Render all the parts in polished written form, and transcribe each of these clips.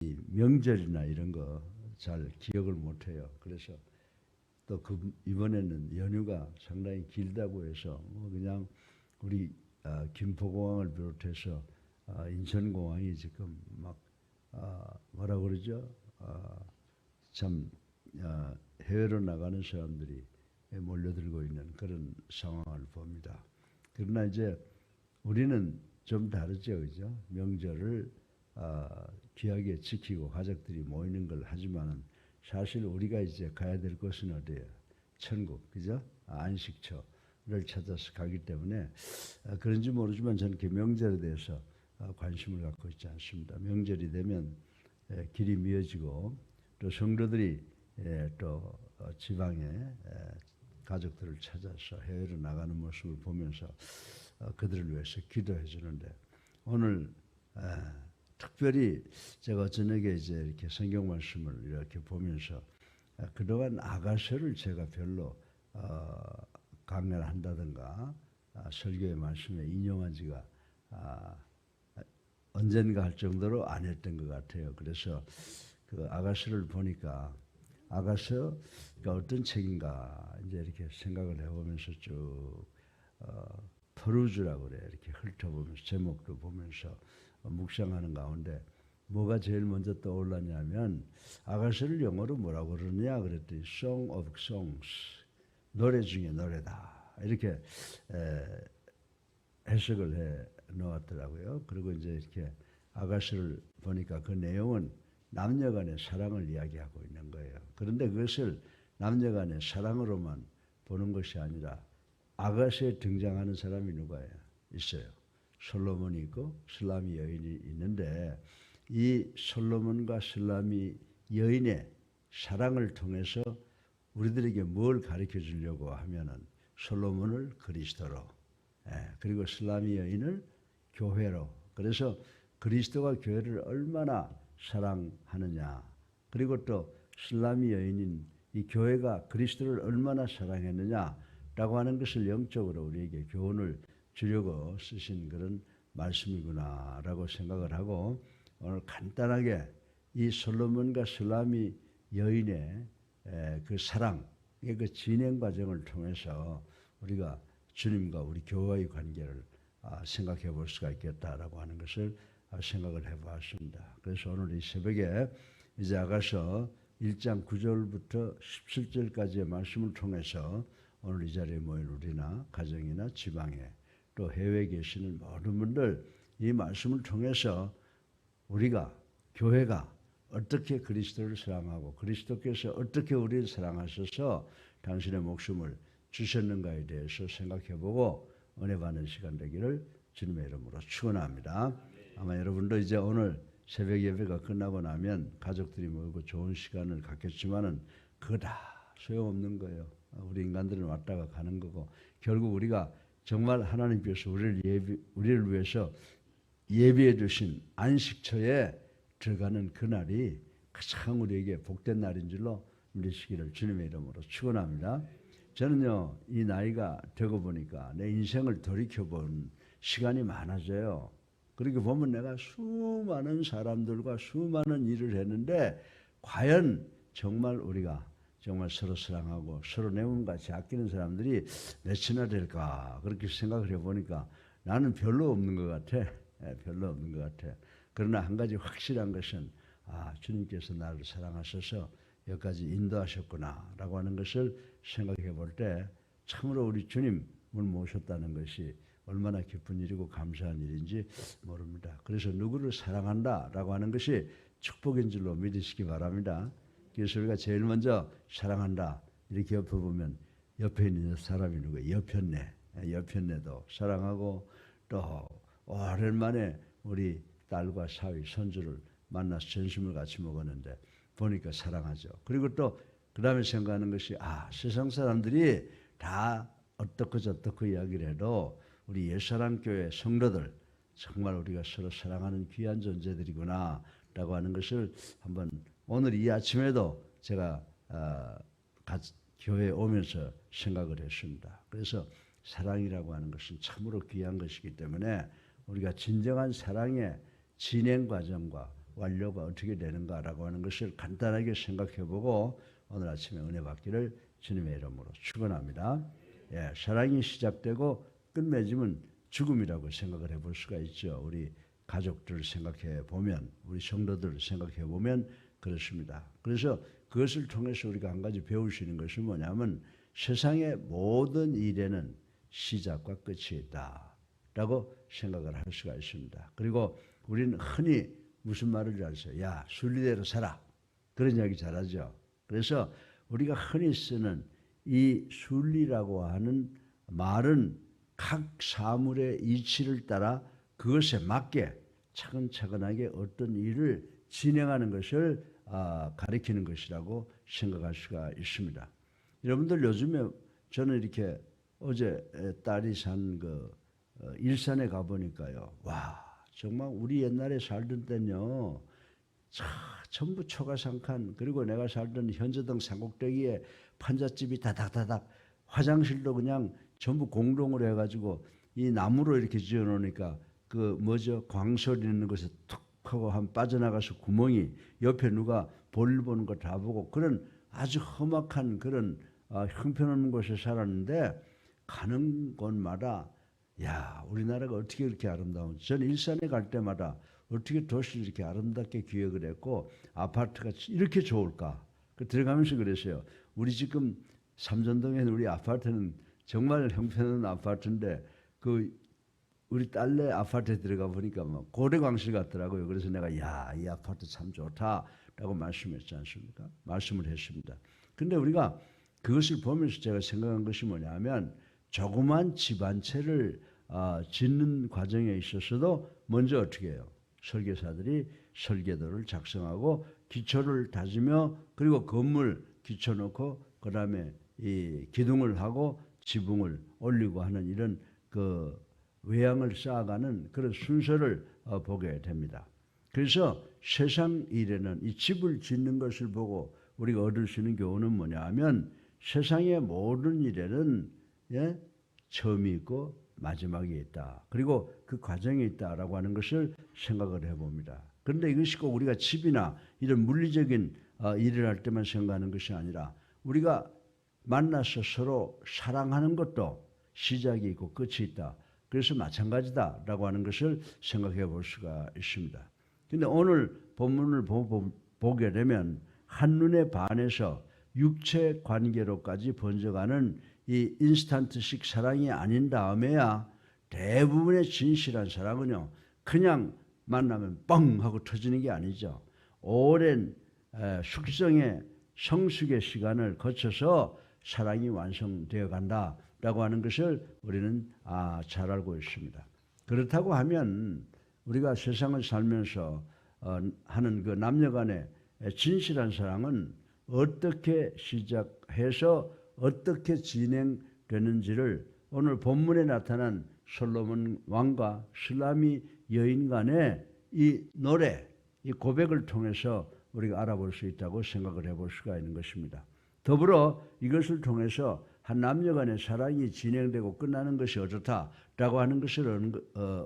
이 명절이나 이런 거 잘 기억을 못해요. 그래서 또 이번에는 연휴가 상당히 길다고 해서 뭐 그냥 우리 김포공항을 비롯해서 인천공항이 지금 막 뭐라 그러죠? 참 해외로 나가는 사람들이 몰려들고 있는 그런 상황을 봅니다. 그러나 이제 우리는 좀 다르죠, 그죠? 명절을 귀하게 지키고 가족들이 모이는 걸 하지만은 사실 우리가 이제 가야 될 곳은 어디예요? 천국, 그죠? 안식처를 찾아서 가기 때문에 그런지 모르지만 저는 그 명절에 대해서 관심을 갖고 있지 않습니다. 명절이 되면 길이 미어지고 또 성도들이 또 지방에 가족들을 찾아서 해외로 나가는 모습을 보면서 그들을 위해서 기도해 주는데 오늘 특별히 제가 저녁에 이제 이렇게 성경 말씀을 이렇게 보면서 그동안 아가서를 제가 별로 강연을 한다든가 설교의 말씀에 인용한 지가 언젠가 할 정도로 안 했던 것 같아요. 그래서 그 아가서를 보니까 아가서가 어떤 책인가 이제 이렇게 생각을 해보면서 쭉 퍼루즈라고 그래 이렇게 훑어보면서 제목도 보면서 묵상하는 가운데 뭐가 제일 먼저 떠올랐냐면 아가서를 영어로 뭐라고 그러느냐 그랬더니 Song of Songs 노래 중에 노래다 이렇게 해석을 해 놓았더라고요. 그리고 이제 이렇게 아가서를 보니까 그 내용은 남녀간의 사랑을 이야기하고 있는 거예요. 그런데 그것을 남녀간의 사랑으로만 보는 것이 아니라 아가서에 등장하는 사람이 누가예요? 있어요. 솔로몬이 있고 술라미 여인이 있는데 이 솔로몬과 술라미 여인의 사랑을 통해서 우리들에게 뭘 가르쳐 주려고 하면은 솔로몬을 그리스도로 그리고 술라미 여인을 교회로 그래서 그리스도가 교회를 얼마나 사랑하느냐 그리고 또 술라미 여인인 이 교회가 그리스도를 얼마나 사랑했느냐라고 하는 것을 영적으로 우리에게 교훈을 주려고 쓰신 그런 말씀이구나라고 생각을 하고 오늘 간단하게 이 솔로몬과 술라미 여인의 그 사랑의 그 진행 과정을 통해서 우리가 주님과 우리 교회의 관계를 생각해 볼 수가 있겠다라고 하는 것을 생각을 해보았습니다. 그래서 오늘 이 새벽에 이제 아가서 1장 9절부터 17절까지의 말씀을 통해서 오늘 이 자리에 모인 우리나 가정이나 지방에 또 해외에 계시는 모든 분들 이 말씀을 통해서 우리가 교회가 어떻게 그리스도를 사랑하고 그리스도께서 어떻게 우리를 사랑하셔서 당신의 목숨을 주셨는가에 대해서 생각해보고 은혜 받는 시간 되기를 주님의 이름으로 축원합니다. 아마 여러분도 이제 오늘 새벽 예배가 끝나고 나면 가족들이 모이고 좋은 시간을 갖겠지만은 그거 다 소용없는 거예요. 우리 인간들은 왔다가 가는 거고 결국 우리가 정말 하나님께서 우리를 위해서 예비해 주신 안식처에 들어가는 그날이 가장 우리에게 복된 날인 줄로 믿으시기를 주님의 이름으로 축원합니다. 저는요 이 나이가 되고 보니까 내 인생을 돌이켜본 시간이 많아져요. 그렇게 보면 내가 수많은 사람들과 수많은 일을 했는데 과연 정말 우리가 정말 서로 사랑하고 서로 내 몸같이 아끼는 사람들이 몇이나 될까 그렇게 생각을 해보니까 나는 별로 없는 것 같아. 별로 없는 것 같아. 그러나 한 가지 확실한 것은 주님께서 나를 사랑하셔서 여기까지 인도하셨구나라고 하는 것을 생각해 볼 때 참으로 우리 주님을 모셨다는 것이 얼마나 기쁜 일이고 감사한 일인지 모릅니다. 그래서 누구를 사랑한다라고 하는 것이 축복인 줄로 믿으시기 바랍니다. 그래서 우리가 제일 먼저 사랑한다 이렇게 옆에 보면 옆에 있는 사람이 누구예요? 여편네도 사랑하고 또 오랜만에 우리 딸과 사위 손주를 만나서 점심을 같이 먹었는데 보니까 사랑하죠. 그리고 또 그 다음에 생각하는 것이 세상 사람들이 다 어떻고 저떻고 이야기를 해도 우리 옛사랑교회 성도들 정말 우리가 서로 사랑하는 귀한 존재들이구나 라고 하는 것을 한번 오늘 이 아침에도 제가 교회에 오면서 생각을 했습니다. 그래서 사랑이라고 하는 것은 참으로 귀한 것이기 때문에 우리가 진정한 사랑의 진행 과정과 완료가 어떻게 되는가라고 하는 것을 간단하게 생각해보고 오늘 아침에 은혜 받기를 주님의 이름으로 축원합니다. 예, 사랑이 시작되고 끝맺음은 죽음이라고 생각을 해볼 수가 있죠. 우리 가족들을 생각해 보면, 우리 성도들을 생각해 보면 그렇습니다. 그래서 그것을 통해서 우리가 한 가지 배울 수 있는 것은 뭐냐면 세상의 모든 일에는 시작과 끝이 있다라고 생각을 할 수가 있습니다. 그리고 우리는 흔히 무슨 말을 잘 써요? 야, 순리대로 살아. 그런 이야기 잘하죠. 그래서 우리가 흔히 쓰는 이 순리라고 하는 말은 각 사물의 이치를 따라 그것에 맞게 차근차근하게 어떤 일을 진행하는 것을 가리키는 것이라고 생각할 수가 있습니다. 여러분들 요즘에 저는 이렇게 어제 딸이 산 그 일산에 가보니까요. 와, 정말 우리 옛날에 살던 때는요. 전부 초가상칸, 그리고 내가 살던 현저동 산꼭대기에 판잣집이 다닥다닥, 화장실도 그냥 전부 공동으로 해가지고 이 나무로 이렇게 지어 놓으니까 그 뭐죠? 광설 있는 곳에 툭 하고 한 빠져나가서 구멍이 옆에 누가 볼일 보는 거 다 보고 그런 아주 험악한 그런 형편없는 곳에 살았는데 가는 곳마다 야, 우리나라가 어떻게 이렇게 아름다운지. 저는 일산에 갈 때마다 어떻게 도시를 이렇게 아름답게 기획을 했고 아파트가 이렇게 좋을까. 들어가면서 그랬어요. 우리 지금 삼전동에 있는 우리 아파트는 정말 형편없는 아파트인데 그 우리 딸네 아파트에 들어가 보니까 뭐 고래광실 같더라고요. 그래서 내가 야, 이 아파트 참 좋다라고 말씀했지 않습니까? 말씀을 했습니다. 근데 우리가 그것을 보면서 제가 생각한 것이 뭐냐면 조그만 집 한 채를 짓는 과정에 있어서도 먼저 어떻게 해요? 설계사들이 설계도를 작성하고 기초를 다지며 그리고 건물 기초 놓고 그 다음에 이 기둥을 하고 지붕을 올리고 하는 이런 그 외양을 쌓아가는 그런 순서를 보게 됩니다. 그래서 세상 일에는 이 집을 짓는 것을 보고 우리가 얻을 수 있는 교훈은 뭐냐 하면 세상의 모든 일에는 처음이 있고 마지막이 있다. 그리고 그 과정이 있다라고 하는 것을 생각을 해봅니다. 그런데 이것이 꼭 우리가 집이나 이런 물리적인 일을 할 때만 생각하는 것이 아니라 우리가 만나서 서로 사랑하는 것도 시작이 있고 끝이 있다. 그래서 마찬가지다라고 하는 것을 생각해 볼 수가 있습니다. 그런데 오늘 본문을 보게 되면 한눈에 반해서 육체 관계로까지 번져가는 이 인스턴트식 사랑이 아닌 다음에야 대부분의 진실한 사랑은요 그냥 만나면 뻥 하고 터지는 게 아니죠. 오랜 숙성의 성숙의 시간을 거쳐서 사랑이 완성되어 간다라고 하는 것을 우리는 잘 알고 있습니다. 그렇다고 하면 우리가 세상을 살면서 하는 그 남녀간의 진실한 사랑은 어떻게 시작해서 어떻게 진행되는지를 오늘 본문에 나타난 솔로몬 왕과 슐라미 여인 간의 이 노래, 이 고백을 통해서 우리가 알아볼 수 있다고 생각을 해볼 수가 있는 것입니다. 더불어 이것을 통해서 한 남녀 간의 사랑이 진행되고 끝나는 것이 어떻다라고 하는 것을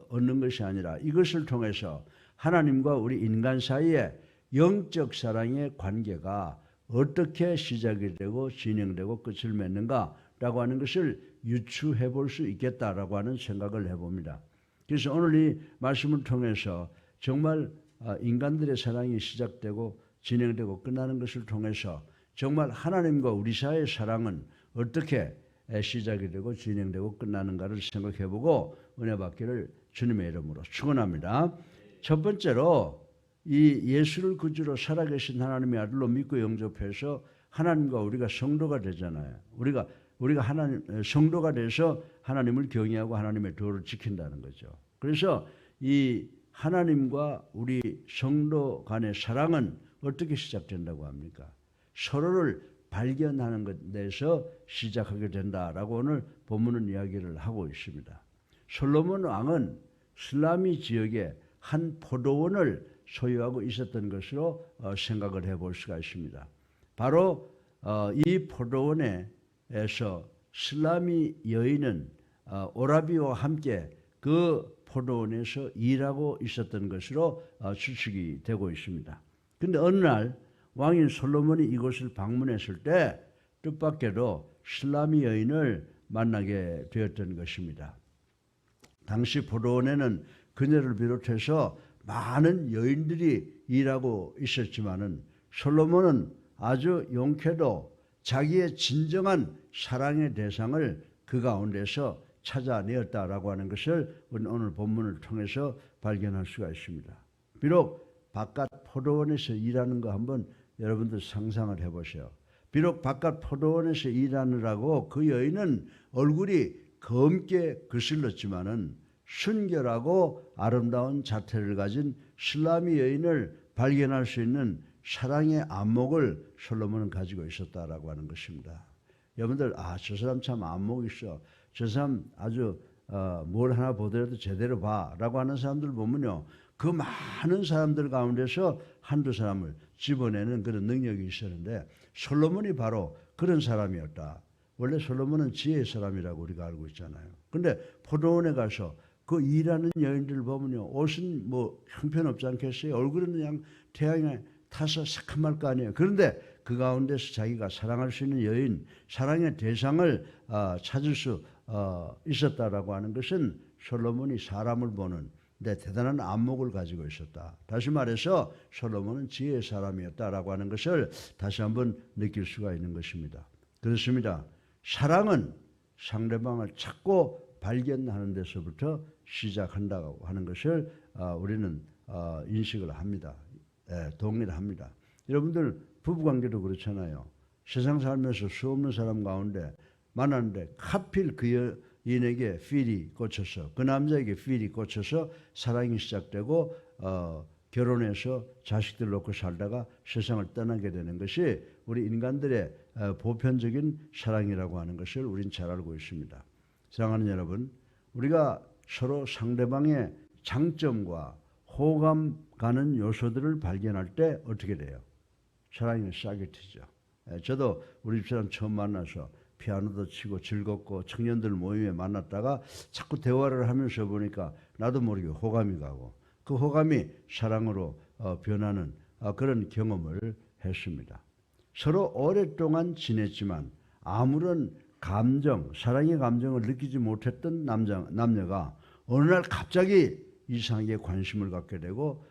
얻는 것이 아니라 이것을 통해서 하나님과 우리 인간 사이의 영적 사랑의 관계가 어떻게 시작이 되고 진행되고 끝을 맺는가라고 하는 것을 유추해 볼 수 있겠다라고 하는 생각을 해봅니다. 그래서 오늘 이 말씀을 통해서 정말 인간들의 사랑이 시작되고 진행되고 끝나는 것을 통해서 정말 하나님과 우리 사이의 사랑은 어떻게 시작이 되고 진행되고 끝나는가를 생각해보고 은혜 받기를 주님의 이름으로 축원합니다. 첫 번째로 이 예수를 구주로 살아계신 하나님의 아들로 믿고 영접해서 하나님과 우리가 성도가 되잖아요. 우리가 하나님 성도가 돼서 하나님을 경외하고 하나님의 도를 지킨다는 거죠. 그래서 이 하나님과 우리 성도 간의 사랑은 어떻게 시작된다고 합니까? 서로를 발견하는 것에서 시작하게 된다라고 오늘 본문은 이야기를 하고 있습니다. 솔로몬 왕은 슬라미 지역에 한 포도원을 소유하고 있었던 것으로 생각을 해볼 수가 있습니다. 바로 이 포도원에서 슬라미 여인은 오라비와 함께 그 포도원에서 일하고 있었던 것으로 추측이 되고 있습니다. 그런데 어느 날 왕인 솔로몬이 이곳을 방문했을 때 뜻밖에도 술라미 여인을 만나게 되었던 것입니다. 당시 포도원에는 그녀를 비롯해서 많은 여인들이 일하고 있었지만은 솔로몬은 아주 용케도 자기의 진정한 사랑의 대상을 그 가운데서 찾아내었다라고 하는 것을 오늘 본문을 통해서 발견할 수가 있습니다. 비록 바깥 포도원에서 일하는 거 한번 여러분들 상상을 해보세요. 비록 바깥 포도원에서 일하느라고 그 여인은 얼굴이 검게 거슬렀지만은 순결하고 아름다운 자태를 가진 술라미 여인을 발견할 수 있는 사랑의 안목을 솔로몬은 가지고 있었다라고 하는 것입니다. 여러분들 저 사람 참 안목이 있어. 저 사람 아주 뭘 하나 보더라도 제대로 봐라고 하는 사람들 보면요. 그 많은 사람들 가운데서 한두 사람을 집어내는 그런 능력이 있었는데 솔로몬이 바로 그런 사람이었다. 원래 솔로몬은 지혜의 사람이라고 우리가 알고 있잖아요. 근데 포도원에 가서 그 일하는 여인들 보면요. 옷은 뭐 형편없지 않겠어요? 얼굴은 그냥 태양에 타서 새카말 거 아니에요. 그런데 그 가운데서 자기가 사랑할 수 있는 여인, 사랑의 대상을 찾을 수 있었다라고 하는 것은 솔로몬이 사람을 보는 대단한 안목을 가지고 있었다. 다시 말해서 솔로몬은 지혜의 사람이었다라고 하는 것을 다시 한번 느낄 수가 있는 것입니다. 그렇습니다. 사랑은 상대방을 찾고 발견하는 데서부터 시작한다고 하는 것을 우리는 인식을 합니다. 동의를 합니다. 여러분들 부부관계도 그렇잖아요. 세상 살면서 수없는 사람 가운데 만났는데 하필 그 여인에게 필이 꽂혀서 그 남자에게 필이 꽂혀서 사랑이 시작되고 결혼해서 자식들 놓고 살다가 세상을 떠나게 되는 것이 우리 인간들의 보편적인 사랑이라고 하는 것을 우린 잘 알고 있습니다. 사랑하는 여러분, 우리가 서로 상대방의 장점과 호감 가는 요소들을 발견할 때 어떻게 돼요? 사랑이 싹이 트죠. 저도 우리 집사람 처음 만나서 피아노도 치고 즐겁고 청년들 모임에 만났다가 자꾸 대화를 하면서 보니까 나도 모르게 호감이 가고 그 호감이 사랑으로 변하는 그런 경험을 했습니다. 서로 오랫동안 지냈지만 아무런 감정, 사랑의 감정을 느끼지 못했던 남녀가 어느 날 갑자기 이상하게 관심을 갖게 되고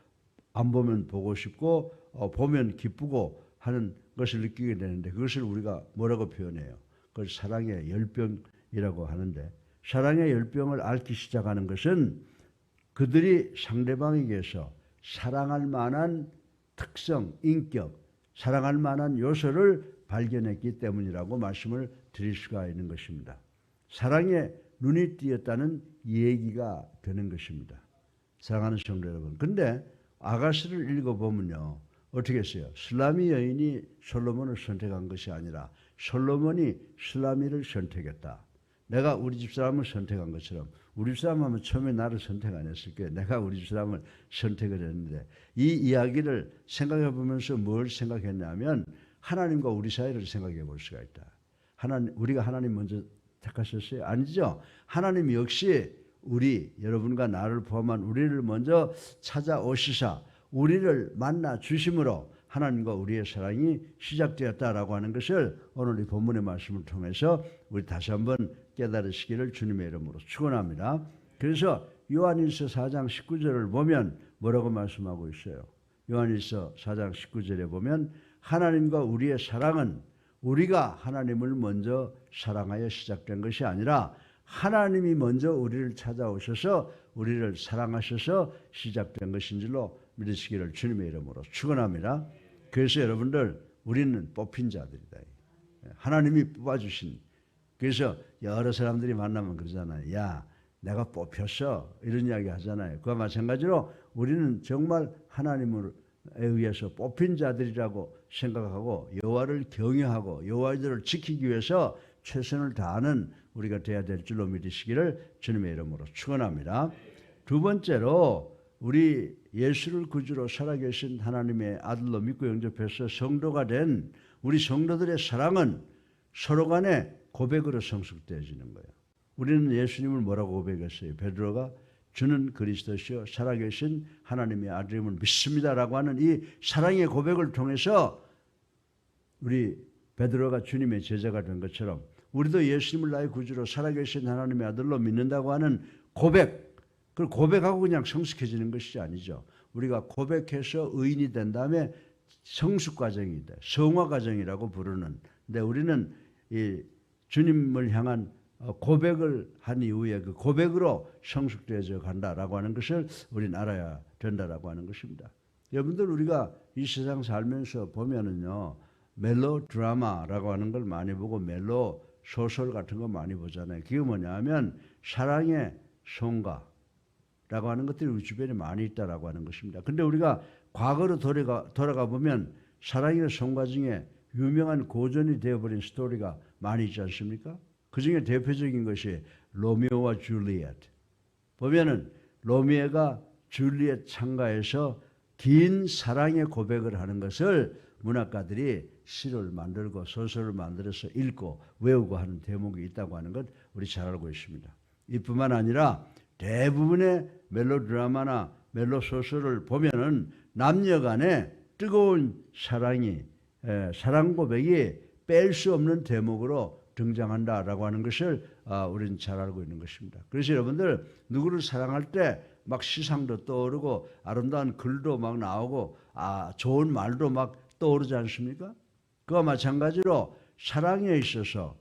안 보면 보고 싶고 보면 기쁘고 하는 것을 느끼게 되는데 그것을 우리가 뭐라고 표현해요? 그걸 사랑의 열병이라고 하는데 사랑의 열병을 앓기 시작하는 것은 그들이 상대방에게서 사랑할 만한 특성, 인격, 사랑할 만한 요소를 발견했기 때문이라고 말씀을 드릴 수가 있는 것입니다. 사랑에 눈이 띄었다는 얘기가 되는 것입니다. 사랑하는 성도 여러분. 근데 아가스를 읽어보면요. 어떻게 했어요? 술라미 여인이 솔로몬을 선택한 것이 아니라 솔로몬이 술라미를 선택했다. 내가 우리 집사람을 선택한 것처럼 우리 집사람 하면 처음에 나를 선택 안 했을 거예요. 내가 우리 집사람을 선택을 했는데 이 이야기를 생각해 보면서 뭘 생각했냐면 하나님과 우리 사이를 생각해 볼 수가 있다. 우리가 하나님 먼저 택하셨어요? 아니죠. 하나님 역시 여러분과 나를 포함한 우리를 먼저 찾아오시사 우리를 만나 주심으로 하나님과 우리의 사랑이 시작되었다라고 하는 것을 오늘 이 본문의 말씀을 통해서 우리 다시 한번 깨달으시기를 주님의 이름으로 축원합니다. 그래서 요한일서 4장 19절을 보면 뭐라고 말씀하고 있어요? 요한일서 4장 19절에 보면 하나님과 우리의 사랑은 우리가 하나님을 먼저 사랑하여 시작된 것이 아니라 하나님이 먼저 우리를 찾아오셔서 우리를 사랑하셔서 시작된 것인 줄로 믿으시기를 주님의 이름으로 축원합니다. 그래서 여러분들 우리는 뽑힌 자들이다. 하나님이 뽑아주신. 그래서 여러 사람들이 만나면 그러잖아요. 야, 내가 뽑혔어. 이런 이야기 하잖아요. 그와 마찬가지로 우리는 정말 하나님에 의해서 뽑힌 자들이라고 생각하고 여호와를 경외하고 여호와의 일을 지키기 위해서 최선을 다하는 우리가 되어야 될 줄로 믿으시기를 주님의 이름으로 축원합니다. 두 번째로 우리 예수를 구주로 살아계신 하나님의 아들로 믿고 영접해서 성도가 된 우리 성도들의 사랑은 서로 간에 고백으로 성숙되어지는 거예요. 우리는 예수님을 뭐라고 고백했어요? 베드로가 주는 그리스도시요 살아계신 하나님의 아들임을 믿습니다라고 하는 이 사랑의 고백을 통해서 우리 베드로가 주님의 제자가 된 것처럼 우리도 예수님을 나의 구주로 살아계신 하나님의 아들로 믿는다고 하는 고백, 그걸 고백하고 그냥 성숙해지는 것이 아니죠. 우리가 고백해서 의인이 된 다음에 성숙 과정이 돼, 성화 과정이라고 부르는. 근데 우리는 이 주님을 향한 고백을 한 이후에 그 고백으로 성숙되어져 간다라고 하는 것을 우리는 알아야 된다라고 하는 것입니다. 여러분들 우리가 이 세상 살면서 보면은요, 멜로 드라마라고 하는 걸 많이 보고 멜로 소설 같은 거 많이 보잖아요. 그게 뭐냐면 사랑의 성가라고 하는 것들이 우리 주변에 많이 있다라고 하는 것입니다. 근데 우리가 과거로 돌아가 보면 사랑의 성가 중에 유명한 고전이 되어버린 스토리가 많이 있지 않습니까? 그 중에 대표적인 것이 로미오와 줄리엣. 보면은 로미오가 줄리엣 창가에서 긴 사랑의 고백을 하는 것을 문학가들이 시를 만들고 소설을 만들어서 읽고 외우고 하는 대목이 있다고 하는 것 우리 잘 알고 있습니다. 이뿐만 아니라 대부분의 멜로드라마나 멜로소설을 보면은 남녀 간의 뜨거운 사랑 고백이 뺄 수 없는 대목으로 등장한다라고 하는 것을 우리는 잘 알고 있는 것입니다. 그래서 여러분들 누구를 사랑할 때 막 시상도 떠오르고 아름다운 글도 막 나오고 좋은 말도 막 떠오르지 않습니까? 그와 마찬가지로 사랑에 있어서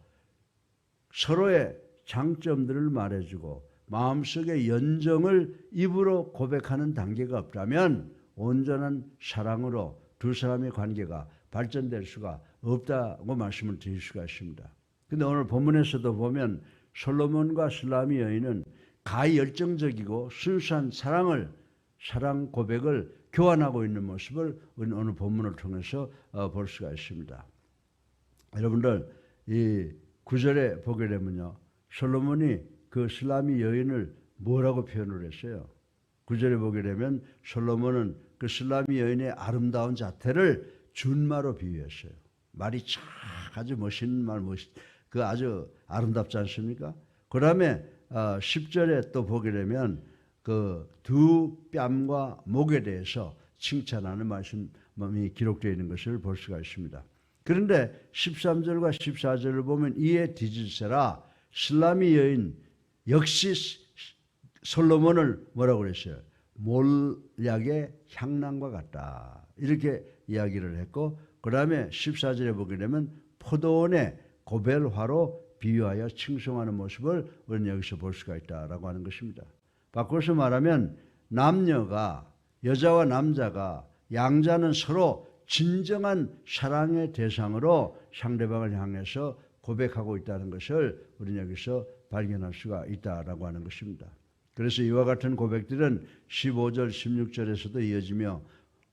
서로의 장점들을 말해주고 마음속의 연정을 입으로 고백하는 단계가 없다면 온전한 사랑으로 두 사람의 관계가 발전될 수가 없다고 말씀을 드릴 수가 있습니다. 근데 오늘 본문에서도 보면 솔로몬과 술람이 여인은 가열정적이고 순수한 사랑 고백을 교환하고 있는 모습을 오늘 본문을 통해서 볼 수가 있습니다. 여러분들 이 9절에 보게 되면요, 솔로몬이 그 술람이 여인을 뭐라고 표현을 했어요? 9절에 보게 되면 솔로몬은 그 술람이 여인의 아름다운 자태를 준마로 비유했어요. 말이 참 아주 멋있는 말, 그 아주 아름답지 않습니까? 그 다음에 10절에 또 보게 되면 그 두 뺨과 목에 대해서 칭찬하는 말씀이 기록되어 있는 것을 볼 수가 있습니다. 그런데 13절과 14절을 보면 이에 뒤질세라 술람이 여인 역시 솔로몬을 뭐라고 그랬어요? 몰약의 향난과 같다. 이렇게 이야기를 했고, 그 다음에 14절에 보게 되면 포도원의 고벨화로 비유하여 칭송하는 모습을 우리는 여기서 볼 수가 있다라고 하는 것입니다. 바꿔서 말하면 남녀가, 여자와 남자가, 양자는 서로 진정한 사랑의 대상으로 상대방을 향해서 고백하고 있다는 것을 우리는 여기서 발견할 수가 있다라고 하는 것입니다. 그래서 이와 같은 고백들은 15절, 16절에서도 이어지며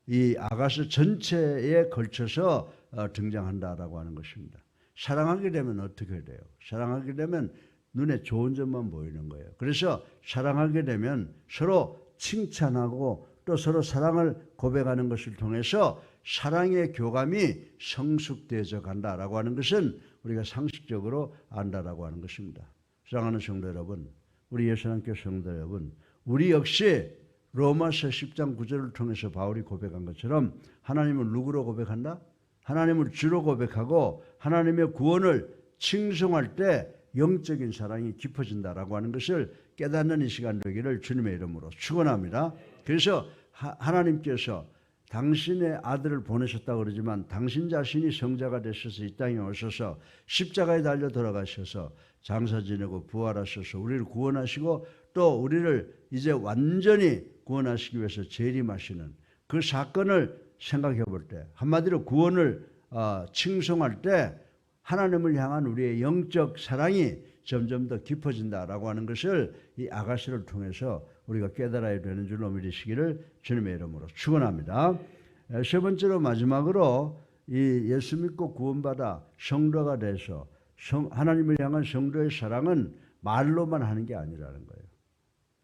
이 아가스 전체에 걸쳐서 등장한다라고 하는 것입니다. 사랑하게 되면 어떻게 돼요? 사랑하게 되면 눈에 좋은 점만 보이는 거예요. 그래서 사랑하게 되면 서로 칭찬하고 또 서로 사랑을 고백하는 것을 통해서 사랑의 교감이 성숙되어져 간다라고 하는 것은 우리가 상식적으로 안다라고 하는 것입니다. 사랑하는 성도 여러분, 우리 예수님께 성도 여러분, 우리 역시 로마서 10장 9절을 통해서 바울이 고백한 것처럼 하나님을 누구로 고백한다? 하나님을 주로 고백하고 하나님의 구원을 칭송할 때 영적인 사랑이 깊어진다라고 하는 것을 깨닫는 이 시간 되기를 주님의 이름으로 축원합니다. 그래서 하나님께서 당신의 아들을 보내셨다고 그러지만 당신 자신이 성자가 되셔서 이 땅에 오셔서 십자가에 달려 돌아가셔서 장사 지내고 부활하셔서 우리를 구원하시고 또 우리를 이제 완전히 구원하시기 위해서 재림하시는 그 사건을 생각해 볼 때, 한마디로 구원을 칭송할 때 하나님을 향한 우리의 영적 사랑이 점점 더 깊어진다라고 하는 것을 이 아가스를 통해서 우리가 깨달아야 되는 줄로 믿으시기를 주님의 이름으로 축원합니다. 세 번째로 마지막으로 이 예수 믿고 구원받아 성도가 돼서 하나님을 향한 성도의 사랑은 말로만 하는 게 아니라는 거예요.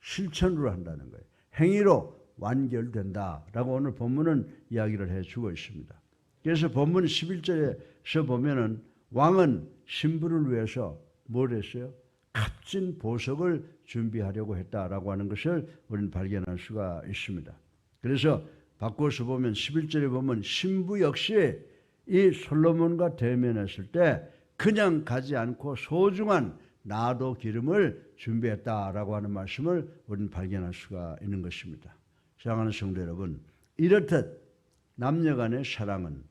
실천으로 한다는 거예요. 행위로 완결된다라고 오늘 본문은 이야기를 해주고 있습니다. 그래서 본문 11절에서 보면은 왕은 신부를 위해서 뭘 했어요? 값진 보석을 준비하려고 했다라고 하는 것을 우리는 발견할 수가 있습니다. 그래서 바꿔서 보면 11절에 보면 신부 역시 이 솔로몬과 대면했을 때 그냥 가지 않고 소중한 나도 기름을 준비했다라고 하는 말씀을 우리는 발견할 수가 있는 것입니다. 사랑하는 성도 여러분, 이렇듯 남녀간의 사랑은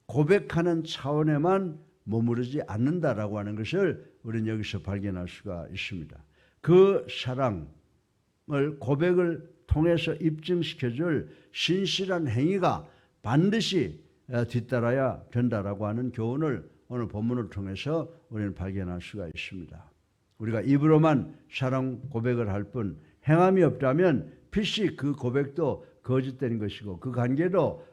고백하는 차원에만 머무르지 않는다라고 하는 것을 우리는 여기서 발견할 수가 있습니다. 그 사랑을 고백을 통해서 입증시켜줄 신실한 행위가 반드시 뒤따라야 된다라고 하는 교훈을 오늘 본문을 통해서 우리는 발견할 수가 있습니다. 우리가 입으로만 사랑 고백을 할 뿐 행함이 없다면 필시 그 고백도 거짓된 것이고 그 관계도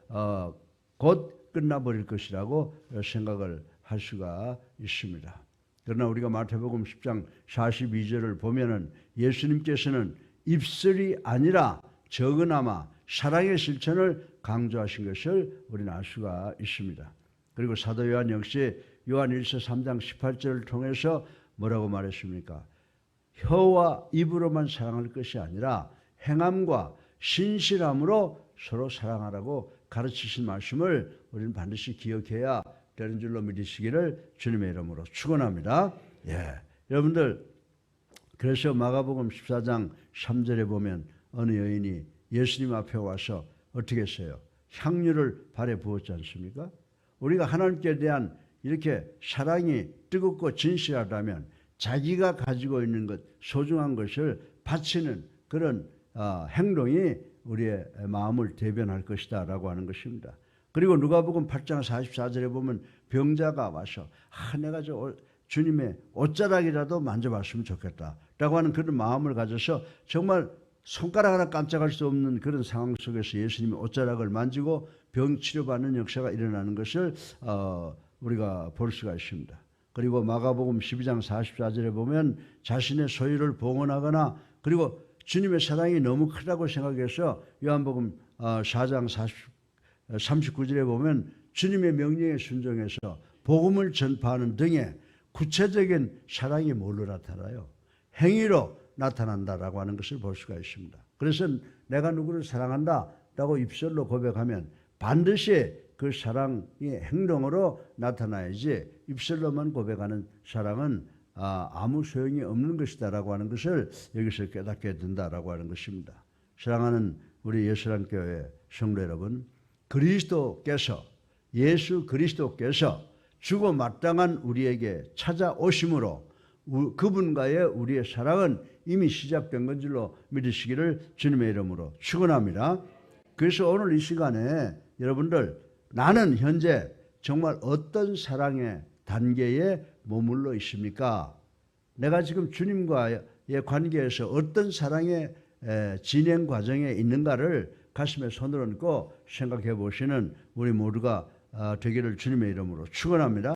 곧 끝나버릴 것이라고 생각을 할 수가 있습니다. 그러나 우리가 마태복음 10장 42절을 보면은 예수님께서는 입술이 아니라 적으나마 사랑의 실천을 강조하신 것을 우리는 알 수가 있습니다. 그리고 사도 요한 역시 요한 1서 3장 18절을 통해서 뭐라고 말했습니까? 혀와 입으로만 사랑할 것이 아니라 행함과 신실함으로 서로 사랑하라고 가르치신 말씀을 우리는 반드시 기억해야 되는 줄로 믿으시기를 주님의 이름으로 축원합니다. 여러분들, 그래서 마가복음 14장 3절에 보면 어느 여인이 예수님 앞에 와서 어떻게 했어요? 향유를 발에 부었지 않습니까? 우리가 하나님께 대한 이렇게 사랑이 뜨겁고 진실하다면 자기가 가지고 있는 것, 소중한 것을 바치는 그런 행동이 우리의 마음을 대변할 것이다 라고 하는 것입니다. 그리고 누가복음 8장 44절에 보면 병자가 와서 내가 주님의 옷자락이라도 만져봤으면 좋겠다 라고 하는 그런 마음을 가져서 정말 손가락 하나 깜짝할 수 없는 그런 상황 속에서 예수님의 옷자락을 만지고 병 치료받는 역사가 일어나는 것을 우리가 볼 수가 있습니다. 그리고 마가복음 12장 44절에 보면 자신의 소유를 봉헌하거나 그리고 주님의 사랑이 너무 크다고 생각해서 요한복음 4장 39절에 보면 주님의 명령에 순종해서 복음을 전파하는 등의 구체적인 사랑이 뭘로 나타나요? 행위로 나타난다라고 하는 것을 볼 수가 있습니다. 그래서 내가 누구를 사랑한다라고 입술로 고백하면 반드시 그 사랑이 행동으로 나타나야지 입술로만 고백하는 사랑은 아무 소용이 없는 것이다라고 하는 것을 여기서 깨닫게 된다라고 하는 것입니다. 사랑하는 우리 예수님교회 성도 여러분, 예수 그리스도께서 주고 마땅한 우리에게 찾아오심으로 그분과의 우리의 사랑은 이미 시작된 건 줄로 믿으시기를 주님의 이름으로 축원합니다. 그래서 오늘 이 시간에 여러분들, 나는 현재 정말 어떤 사랑의 단계에 머물러 있습니까? 내가 지금 주님과의 관계에서 어떤 사랑의 진행 과정에 있는가를 가슴에 손을 얹고 생각해 보시는 우리 모두가 되기를 주님의 이름으로 축원합니다.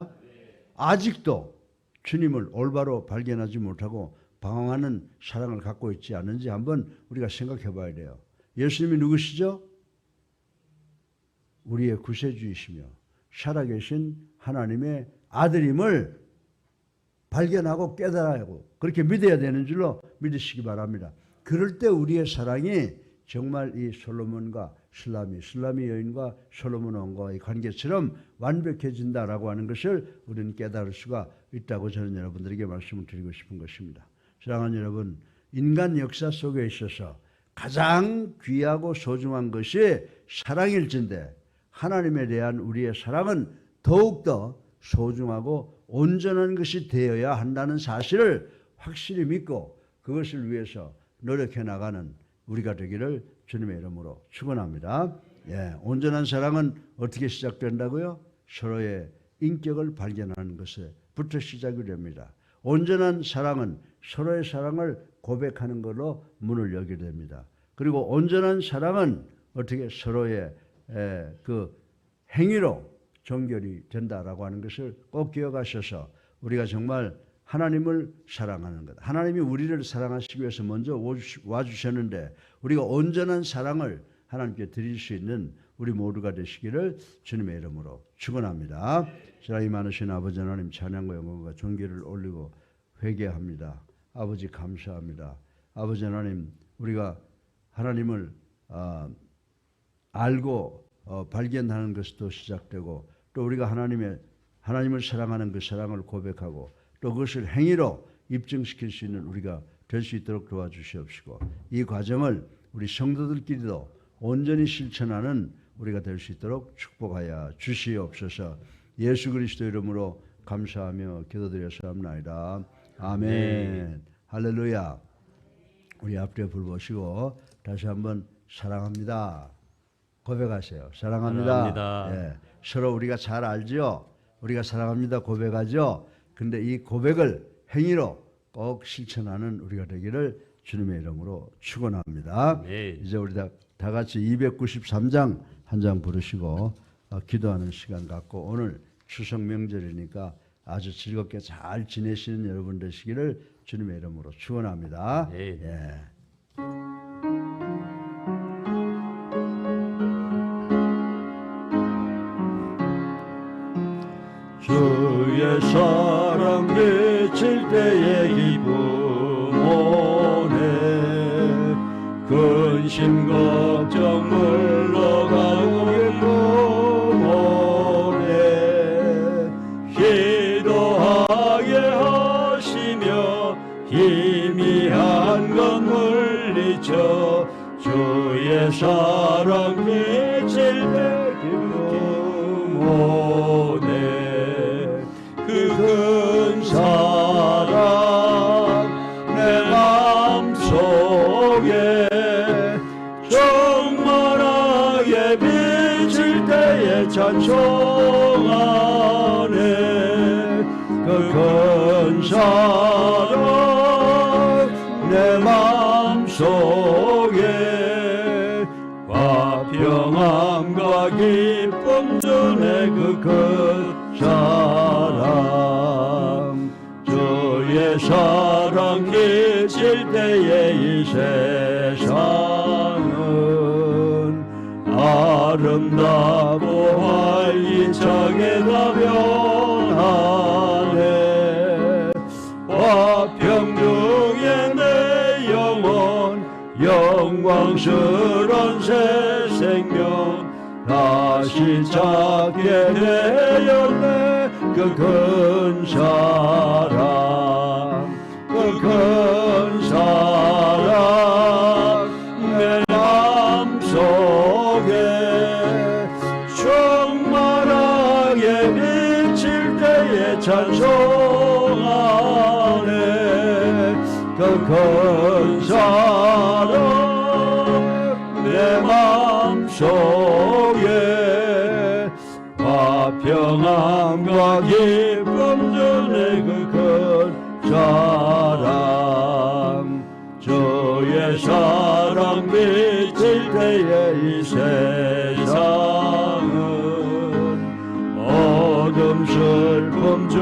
아직도 주님을 올바로 발견하지 못하고 방황하는 사랑을 갖고 있지 않은지 한번 우리가 생각해 봐야 돼요. 예수님이 누구시죠? 우리의 구세주이시며 살아계신 하나님의 아들임을 발견하고 깨달아야 하고 그렇게 믿어야 되는 줄로 믿으시기 바랍니다. 그럴 때 우리의 사랑이 정말 이 솔로몬과 슬라미 여인과 솔로몬 왕과의 관계처럼 완벽해진다라고 하는 것을 우리는 깨달을 수가 있다고 저는 여러분들에게 말씀을 드리고 싶은 것입니다. 사랑하는 여러분, 인간 역사 속에 있어서 가장 귀하고 소중한 것이 사랑일진데 하나님에 대한 우리의 사랑은 더욱더 소중하고 온전한 것이 되어야 한다는 사실을 확실히 믿고 그것을 위해서 노력해 나가는 우리가 되기를 주님의 이름으로 축원합니다. 온전한 사랑은 어떻게 시작된다고요? 서로의 인격을 발견하는 것에부터 시작이 됩니다. 온전한 사랑은 서로의 사랑을 고백하는 걸로 문을 열게 됩니다. 그리고 온전한 사랑은 어떻게 서로의 그 행위로 종결이 된다라고 하는 것을 꼭 기억하셔서 우리가 정말 하나님을 사랑하는 것, 하나님이 우리를 사랑하시기 위해서 먼저 와주셨는데 우리가 온전한 사랑을 하나님께 드릴 수 있는 우리 모두가 되시기를 주님의 이름으로 축원합니다. 사랑이 많으신 아버지 하나님, 찬양과 영광과 존귀를 올리고 회개합니다. 아버지 감사합니다. 아버지 하나님, 우리가 하나님을 알고 발견하는 것도 시작되고, 또 우리가 하나님을 사랑하는 그 사랑을 고백하고, 또 그것을 행위로 입증시킬 수 있는 우리가 될 수 있도록 도와주시옵시고, 이 과정을 우리 성도들끼리도 온전히 실천하는 우리가 될 수 있도록 축복하여 주시옵소서. 예수 그리스도 이름으로 감사하며 기도드렸사옵나이다. 아멘. 네. 할렐루야. 우리 앞뒤에 불 보시고 다시 한번 사랑합니다 고백하세요. 사랑합니다. 사랑합니다. 예. 서로 우리가 잘 알죠. 우리가 사랑합니다 고백하죠. 근데 이 고백을 행위로 꼭 실천하는 우리가 되기를 주님의 이름으로 축원합니다. 네. 이제 우리 다 같이 293장 한 장 부르시고 기도하는 시간 갖고, 오늘 추석 명절이니까 아주 즐겁게 잘 지내시는 여러분 되시기를 주님의 이름으로 축원합니다. 네. 예. 주의 사랑 비칠 때의 기쁨 오네, 근심 걱정 물러가고 기쁨 오네, 기도하게 하시며 희미한 것 물리쳐 주의 사랑 비칠 때 기쁨 오네. 큰 사랑 내 마음속에 충만하게 비칠 때에 찬송하네. 그 큰 사랑 내 마음속에 화평함과 기쁨 주네. 그 큰 사랑, 주의 사랑 끼칠 때에 이 세상은 아름답고 활기차게 다 변하네. 화평 중에 내 영혼 영광스런 새 생명 다시 찾게 되었네. 그 큰 사랑, 그 큰 사랑 내 마음속에 충만하게 비칠 때에 찬송하네. 그 큰 사랑 내 마음속에 화평함과 기쁨 주네. 그 큰 사랑, 주의 사랑 비칠 때에 이 세상은 어둠 슬픔 중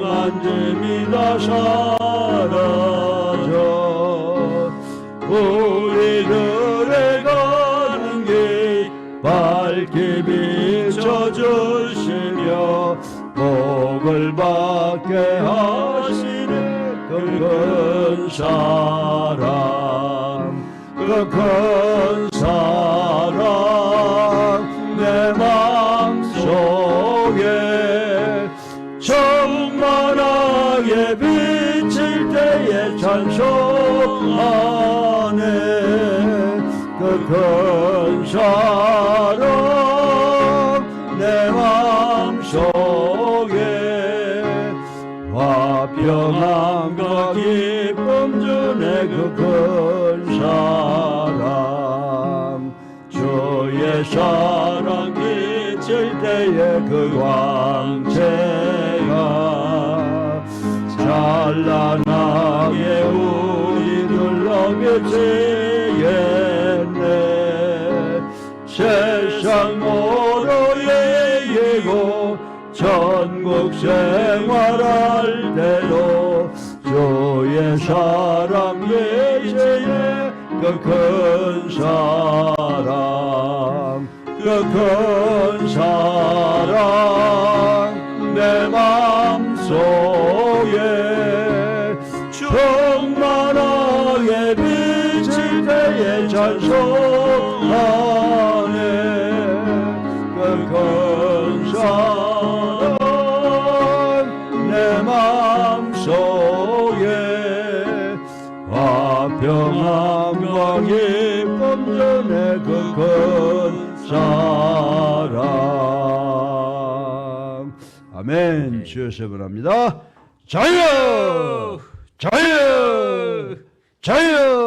안짐이 다 사라져 우리들의 가는 길 밝게 비춰주시며 복을 받게 하시는 그 큰 사랑, 그 큰 사랑 내 마음속에 충만하게 비칠 때에 찬송하네. 그 큰 사랑 내 마음속에 화평함과 기쁨 주네. 그 큰 사랑, 주의 사랑 비칠 때에 그 광채가 찬란하게 우리들 넘겨지겠네. 세상 모로의 예고 천국 생활할 때도 주의 사랑 예제에 그 큰 사랑, 그 큰 사랑 내 마음속에 소망이 pom전의 그 큰 사랑. 아멘. 주여 세번합니다. 자유! 자유! 자유!